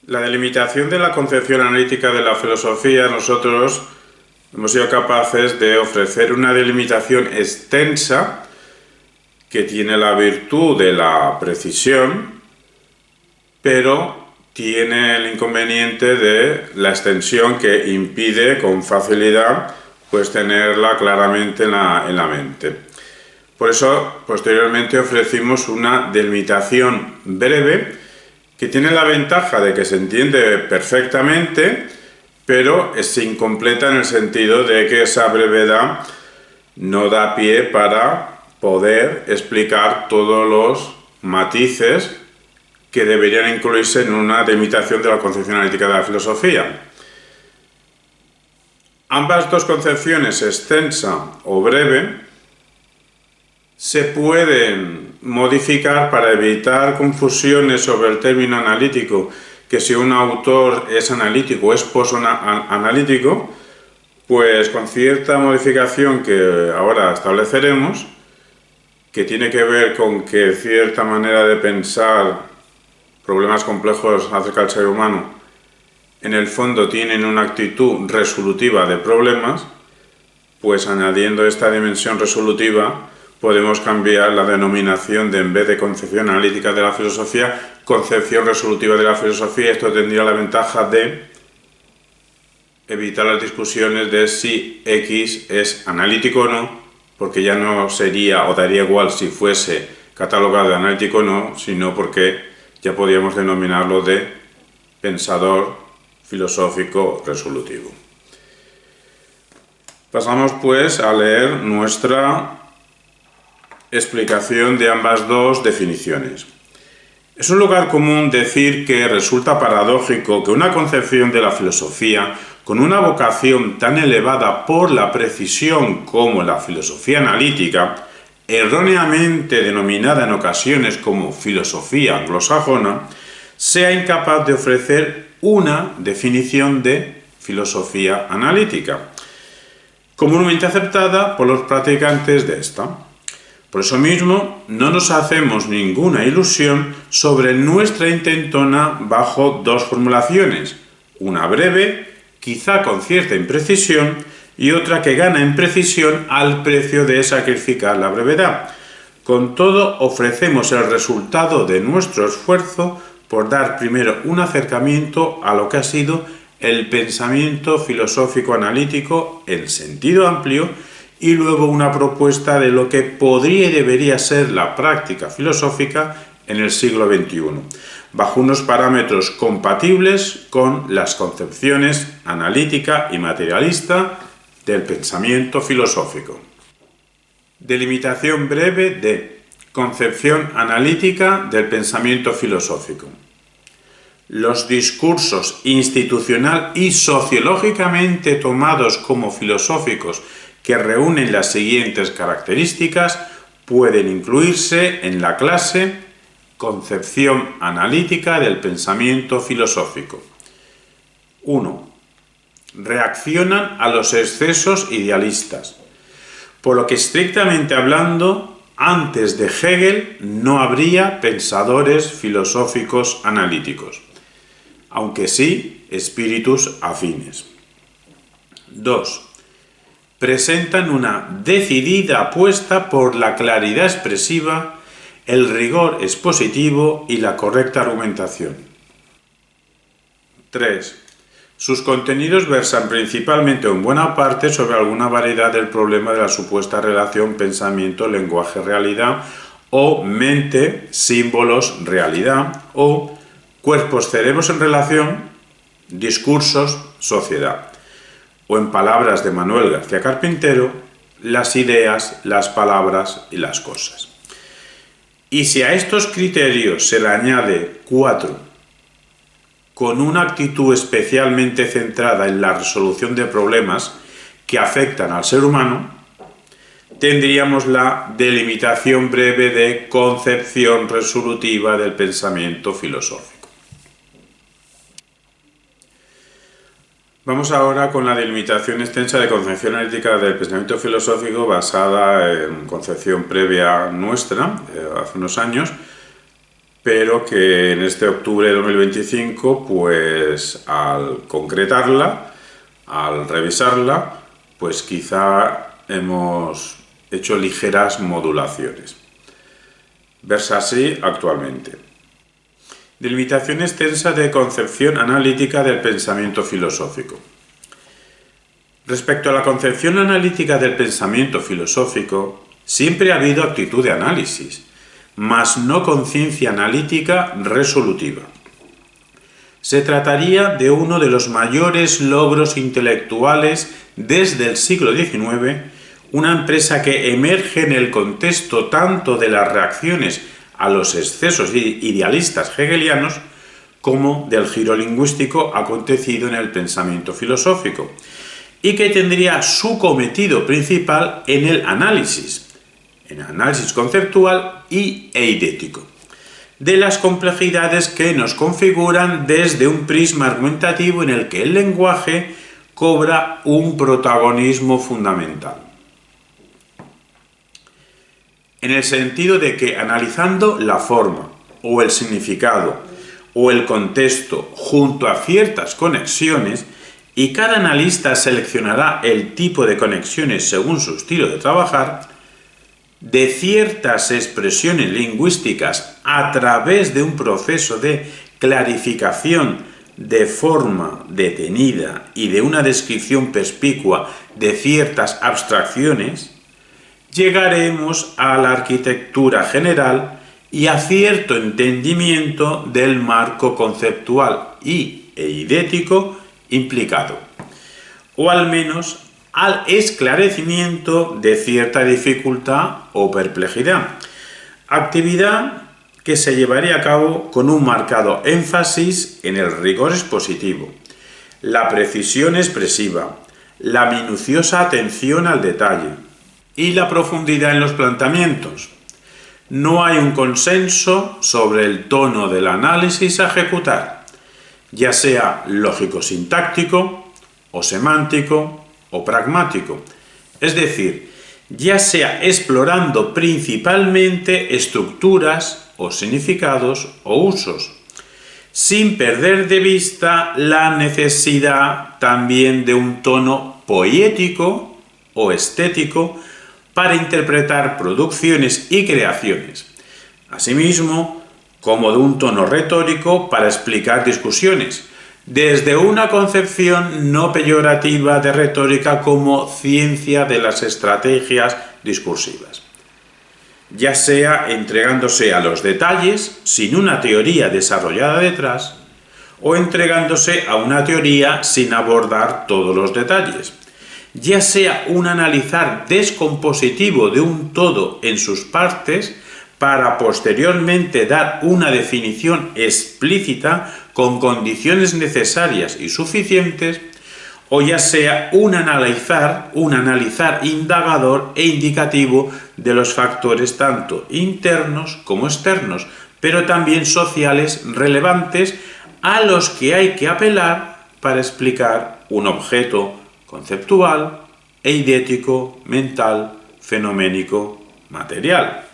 La delimitación de la concepción analítica de la filosofía, nosotros hemos sido capaces de ofrecer una delimitación extensa que tiene la virtud de la precisión, pero tiene el inconveniente de la extensión que impide con facilidad pues tenerla claramente en la mente. Por eso, posteriormente ofrecimos una delimitación breve que tiene la ventaja de que se entiende perfectamente, pero es incompleta en el sentido de que esa brevedad no da pie para poder explicar todos los matices que deberían incluirse en una delimitación de la concepción analítica de la filosofía. Ambas dos concepciones, extensa o breve, se pueden modificar para evitar confusiones sobre el término analítico, que si un autor es analítico o es posanalítico, pues con cierta modificación que ahora estableceremos, que tiene que ver con que cierta manera de pensar problemas complejos acerca del ser humano, en el fondo tienen una actitud resolutiva de problemas, pues añadiendo esta dimensión resolutiva podemos cambiar la denominación de, en vez de concepción analítica de la filosofía, concepción resolutiva de la filosofía. Esto tendría la ventaja de evitar las discusiones de si X es analítico o no, porque ya no sería o daría igual si fuese catalogado de analítico o no, sino porque ya podríamos denominarlo de pensador filosófico resolutivo. Pasamos pues a leer nuestra explicación de ambas dos definiciones. Es un lugar común decir que resulta paradójico que una concepción de la filosofía con una vocación tan elevada por la precisión como la filosofía analítica, erróneamente denominada en ocasiones como filosofía anglosajona, sea incapaz de ofrecer una definición de filosofía analítica, comúnmente aceptada por los practicantes de esta. Por eso mismo, no nos hacemos ninguna ilusión sobre nuestra intentona bajo dos formulaciones, una breve, quizá con cierta imprecisión, y otra que gana en precisión al precio de sacrificar la brevedad. Con todo, ofrecemos el resultado de nuestro esfuerzo por dar primero un acercamiento a lo que ha sido el pensamiento filosófico analítico en sentido amplio, y luego una propuesta de lo que podría y debería ser la práctica filosófica en el siglo XXI, bajo unos parámetros compatibles con las concepciones analítica y materialista del pensamiento filosófico. Delimitación breve de concepción analítica del pensamiento filosófico. Los discursos institucional y sociológicamente tomados como filosóficos que reúnen las siguientes características pueden incluirse en la clase concepción analítica del pensamiento filosófico. 1. Reaccionan a los excesos idealistas, por lo que estrictamente hablando, antes de Hegel no habría pensadores filosóficos analíticos, aunque sí espíritus afines. 2. Presentan una decidida apuesta por la claridad expresiva, el rigor expositivo y la correcta argumentación. 3. Sus contenidos versan principalmente o en buena parte sobre alguna variedad del problema de la supuesta relación pensamiento-lenguaje-realidad o mente-símbolos-realidad o cuerpos-cerebros en relación, discursos-sociedad. O en palabras de Manuel García Carpintero, las ideas, las palabras y las cosas. Y si a estos criterios se le añade 4, con una actitud especialmente centrada en la resolución de problemas que afectan al ser humano, tendríamos la delimitación breve de concepción resolutiva del pensamiento filosófico. Vamos ahora con la delimitación extensa de concepción analítica del pensamiento filosófico basada en concepción previa nuestra, hace unos años, pero que en este octubre de 2025, pues al concretarla, al revisarla, pues quizá hemos hecho ligeras modulaciones. Versa así actualmente. Delimitación extensa de concepción analítica del pensamiento filosófico. Respecto a la concepción analítica del pensamiento filosófico, siempre ha habido actitud de análisis, mas no conciencia analítica resolutiva. Se trataría de uno de los mayores logros intelectuales desde el siglo XIX, una empresa que emerge en el contexto tanto de las reacciones a los excesos idealistas hegelianos como del giro lingüístico acontecido en el pensamiento filosófico, y que tendría su cometido principal en el análisis conceptual y eidético, de las complejidades que nos configuran desde un prisma argumentativo en el que el lenguaje cobra un protagonismo fundamental. En el sentido de que analizando la forma, o el significado, o el contexto junto a ciertas conexiones, y cada analista seleccionará el tipo de conexiones según su estilo de trabajar, de ciertas expresiones lingüísticas a través de un proceso de clarificación de forma detenida y de una descripción perspicua de ciertas abstracciones, llegaremos a la arquitectura general y a cierto entendimiento del marco conceptual y eidético implicado, o al menos al esclarecimiento de cierta dificultad o perplejidad, actividad que se llevaría a cabo con un marcado énfasis en el rigor expositivo, la precisión expresiva, la minuciosa atención al detalle y la profundidad en los planteamientos. No hay un consenso sobre el tono del análisis a ejecutar, ya sea lógico-sintáctico o semántico o pragmático, es decir, ya sea explorando principalmente estructuras o significados o usos, sin perder de vista la necesidad también de un tono poético o estético para interpretar producciones y creaciones, asimismo como de un tono retórico para explicar discusiones, desde una concepción no peyorativa de retórica como ciencia de las estrategias discursivas, ya sea entregándose a los detalles sin una teoría desarrollada detrás, o entregándose a una teoría sin abordar todos los detalles, ya sea un analizar descompositivo de un todo en sus partes para posteriormente dar una definición explícita con condiciones necesarias y suficientes, o ya sea un analizar indagador e indicativo de los factores tanto internos como externos, pero también sociales relevantes a los que hay que apelar para explicar un objeto conceptual, eidético, mental, fenoménico, material.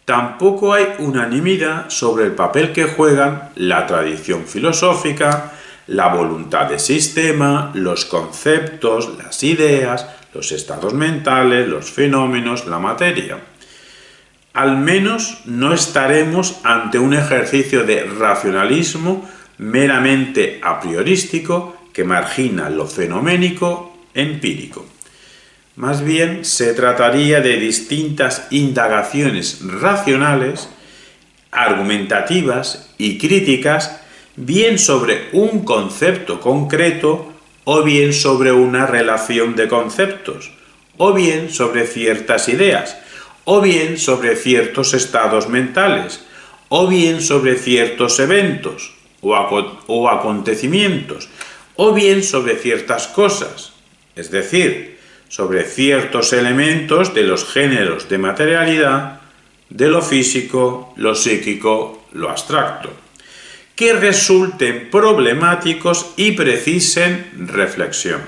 Tampoco hay unanimidad sobre el papel que juegan la tradición filosófica, la voluntad de sistema, los conceptos, las ideas, los estados mentales, los fenómenos, la materia. Al menos no estaremos ante un ejercicio de racionalismo meramente a priorístico que margina lo fenoménico empírico. Más bien se trataría de distintas indagaciones racionales, argumentativas y críticas, bien sobre un concepto concreto o bien sobre una relación de conceptos, o bien sobre ciertas ideas, o bien sobre ciertos estados mentales, o bien sobre ciertos eventos o acontecimientos, o bien sobre ciertas cosas, es decir, sobre ciertos elementos de los géneros de materialidad, de lo físico, lo psíquico, lo abstracto, que resulten problemáticos y precisen reflexión,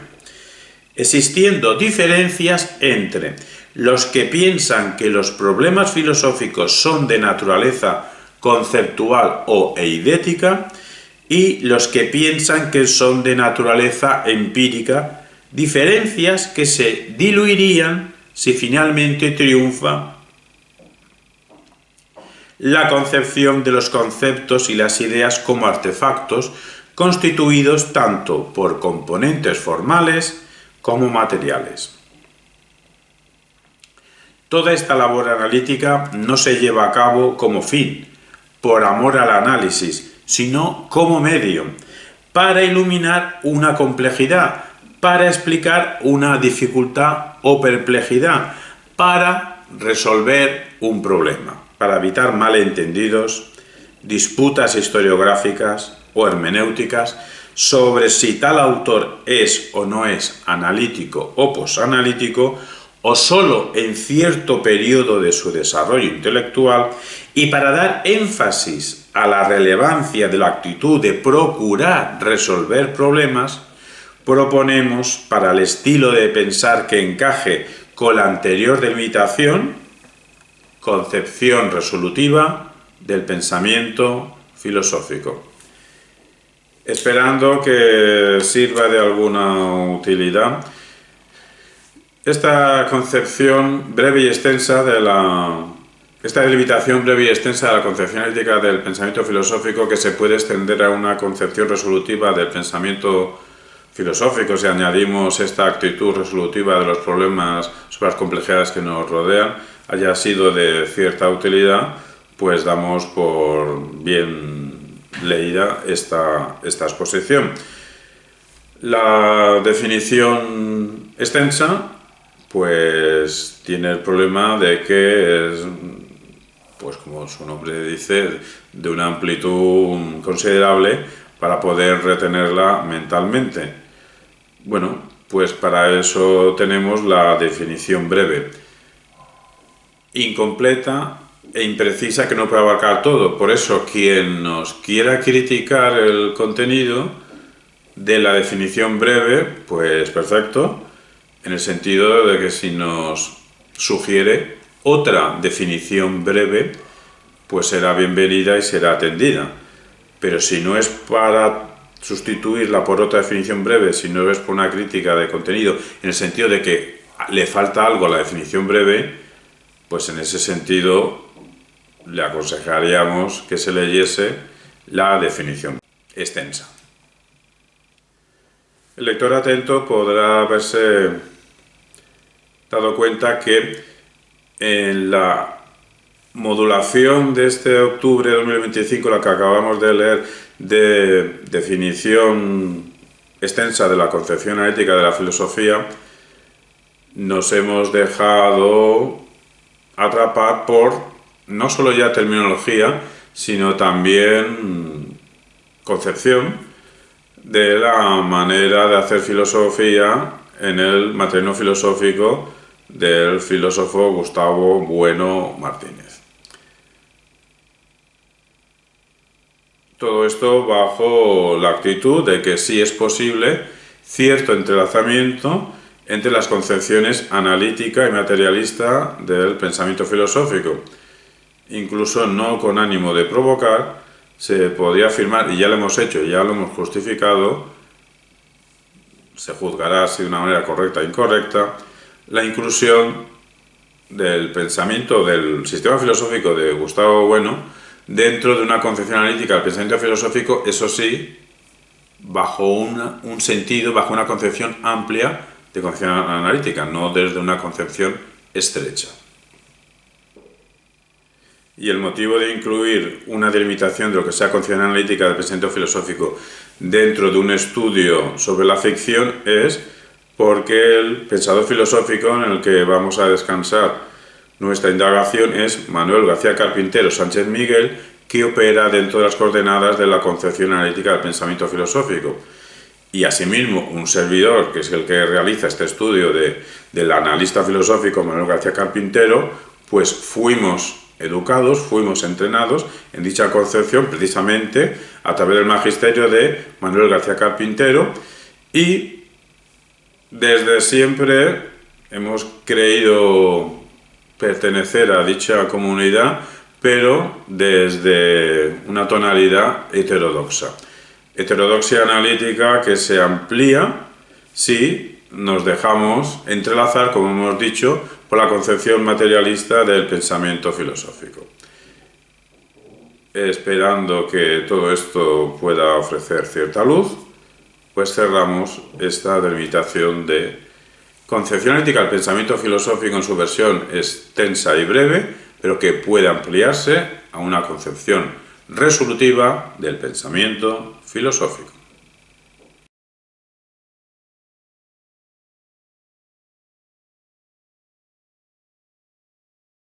existiendo diferencias entre los que piensan que los problemas filosóficos son de naturaleza conceptual o eidética, y los que piensan que son de naturaleza empírica, diferencias que se diluirían si finalmente triunfa la concepción de los conceptos y las ideas como artefactos constituidos tanto por componentes formales como materiales. Toda esta labor analítica no se lleva a cabo como fin, por amor al análisis, sino como medio, para iluminar una complejidad, para explicar una dificultad o perplejidad, para resolver un problema, para evitar malentendidos, disputas historiográficas o hermenéuticas sobre si tal autor es o no es analítico o posanalítico, o solo en cierto periodo de su desarrollo intelectual, y para dar énfasis a la relevancia de la actitud de procurar resolver problemas, proponemos, para el estilo de pensar que encaje con la anterior delimitación, concepción resolutiva del pensamiento filosófico. Esperando que sirva de alguna utilidad, esta concepción breve y extensa esta delimitación breve y extensa de la concepción ética del pensamiento filosófico, que se puede extender a una concepción resolutiva del pensamiento filosófico si añadimos esta actitud resolutiva de los problemas sobre las complejidades que nos rodean, haya sido de cierta utilidad, pues damos por bien leída esta exposición. La definición extensa pues tiene el problema de que es, pues como su nombre dice, de una amplitud considerable para poder retenerla mentalmente. Bueno, pues para eso tenemos la definición breve, incompleta e imprecisa, que no puede abarcar todo. Por eso, quien nos quiera criticar el contenido de la definición breve, pues perfecto, en el sentido de que si nos sugiere otra definición breve, pues será bienvenida y será atendida. Pero si no es para sustituirla por otra definición breve, si no es por una crítica de contenido, en el sentido de que le falta algo a la definición breve, pues en ese sentido le aconsejaríamos que se leyese la definición extensa. El lector atento podrá haberse dado cuenta que en la modulación de este octubre de 2025, la que acabamos de leer, de definición extensa de la concepción ética de la filosofía, nos hemos dejado atrapar por no solo ya terminología, sino también concepción de la manera de hacer filosofía en el materialismo filosófico del filósofo Gustavo Bueno Martínez. Todo esto bajo la actitud de que sí es posible cierto entrelazamiento entre las concepciones analítica y materialista del pensamiento filosófico. Incluso no con ánimo de provocar, se podría afirmar, y ya lo hemos hecho, ya lo hemos justificado, se juzgará si de una manera correcta o incorrecta, la inclusión del pensamiento del sistema filosófico de Gustavo Bueno dentro de una concepción analítica del pensamiento filosófico, eso sí, bajo un sentido, bajo una concepción amplia de concepción analítica, no desde una concepción estrecha. Y el motivo de incluir una delimitación de lo que sea concepción analítica del pensamiento filosófico dentro de un estudio sobre la ficción es porque el pensador filosófico en el que vamos a descansar nuestra indagación es Manuel García Carpintero Sánchez Miguel, que opera dentro de las coordenadas de la concepción analítica del pensamiento filosófico. Y asimismo, un servidor, que es el que realiza este estudio del analista filosófico Manuel García Carpintero, pues fuimos educados, fuimos entrenados en dicha concepción precisamente a través del magisterio de Manuel García Carpintero, y desde siempre hemos creído pertenecer a dicha comunidad pero desde una tonalidad heterodoxa. Heterodoxia analítica que se amplía si nos dejamos entrelazar, como hemos dicho, por la concepción materialista del pensamiento filosófico. Esperando que todo esto pueda ofrecer cierta luz, pues cerramos esta delimitación de concepción ética del pensamiento filosófico en su versión extensa y breve, pero que puede ampliarse a una concepción resolutiva del pensamiento filosófico.